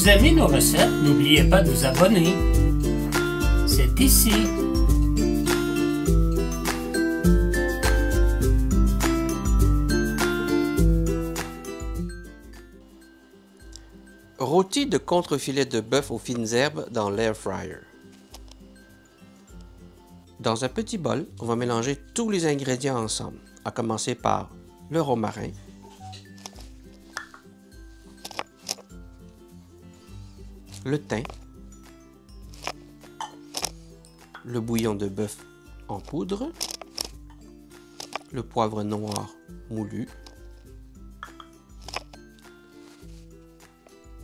vous aimez nos recettes, n'oubliez pas de vous abonner. C'est ici. Rôti de contre-filet de bœuf aux fines herbes dans l'air fryer. Dans un petit bol, on va mélanger tous les ingrédients ensemble, à commencer par le romarin, le thym, le bouillon de bœuf en poudre, le poivre noir moulu,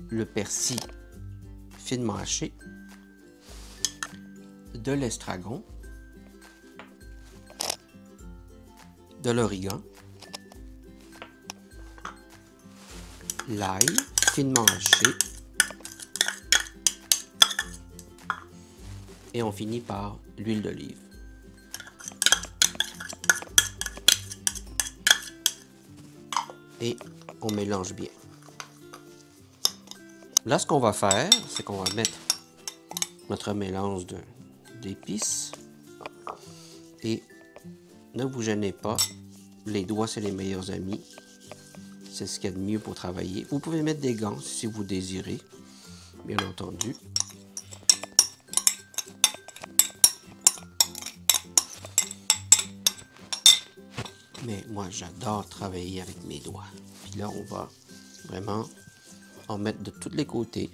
le persil finement haché, de l'estragon, de l'origan, l'ail finement haché et on finit par l'huile d'olive. Et on mélange bien. Là, ce qu'on va faire, c'est qu'on va mettre notre mélange d'épices et ne vous gênez pas, les doigts c'est les meilleurs amis, c'est ce qu'il y a de mieux pour travailler. Vous pouvez mettre des gants si vous désirez, bien entendu. Mais moi j'adore travailler avec mes doigts. Puis là on va vraiment en mettre de tous les côtés.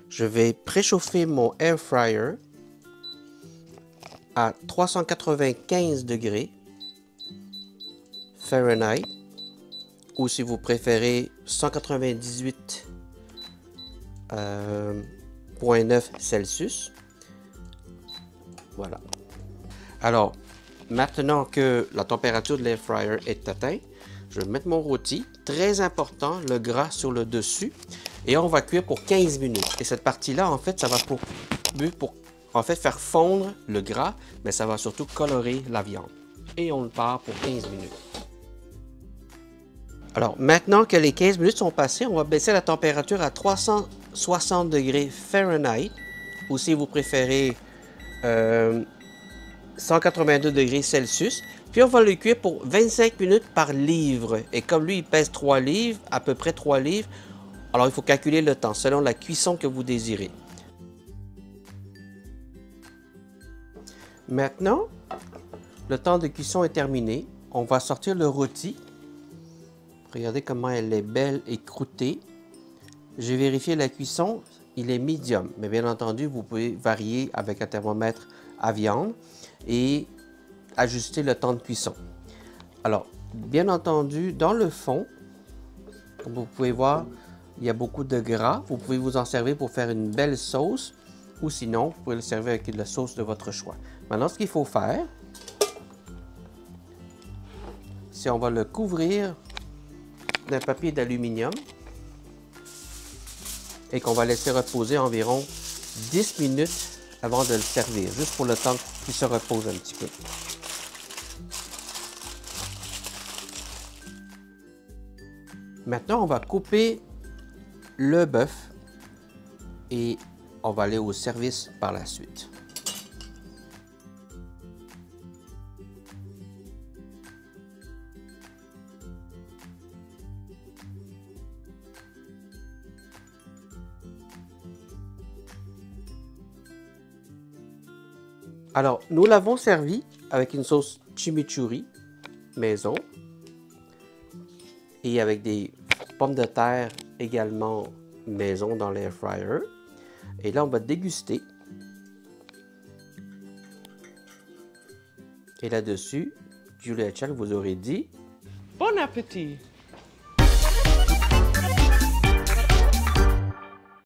Je vais préchauffer mon air fryer à 395 degrés Fahrenheit ou si vous préférez 198,9 Celsius. Voilà. Alors, maintenant que la température de l'air fryer est atteinte, je vais mettre mon rôti. Très important, le gras sur le dessus. Et on va cuire pour 15 minutes. Et cette partie-là, en fait, ça va pour en fait, faire fondre le gras, mais ça va surtout colorer la viande. Et on le part pour 15 minutes. Alors, maintenant que les 15 minutes sont passées, on va baisser la température à 360 degrés Fahrenheit. Ou si vous préférez 182 degrés Celsius. Puis on va le cuire pour 25 minutes par livre. Et comme lui, il pèse 3 livres, à peu près 3 livres, alors il faut calculer le temps selon la cuisson que vous désirez. Maintenant, le temps de cuisson est terminé. On va sortir le rôti. Regardez comment elle est belle et croûtée. J'ai vérifié la cuisson, il est médium. Mais bien entendu, vous pouvez varier avec un thermomètre à viande et ajuster le temps de cuisson. Alors, bien entendu, dans le fond, comme vous pouvez voir, il y a beaucoup de gras. Vous pouvez vous en servir pour faire une belle sauce ou sinon, vous pouvez le servir avec la sauce de votre choix. Maintenant, ce qu'il faut faire, c'est on va le couvrir d'un papier d'aluminium et qu'on va laisser reposer environ 10 minutes avant de le servir, juste pour le temps qu'il se repose un petit peu. Maintenant, on va couper le bœuf et on va aller au service par la suite. Alors, nous l'avons servi avec une sauce chimichurri maison et avec des pommes de terre également maison dans l'air fryer. Et là, on va déguster. Et là-dessus, Julia Chuck vous aurait dit Bon appétit!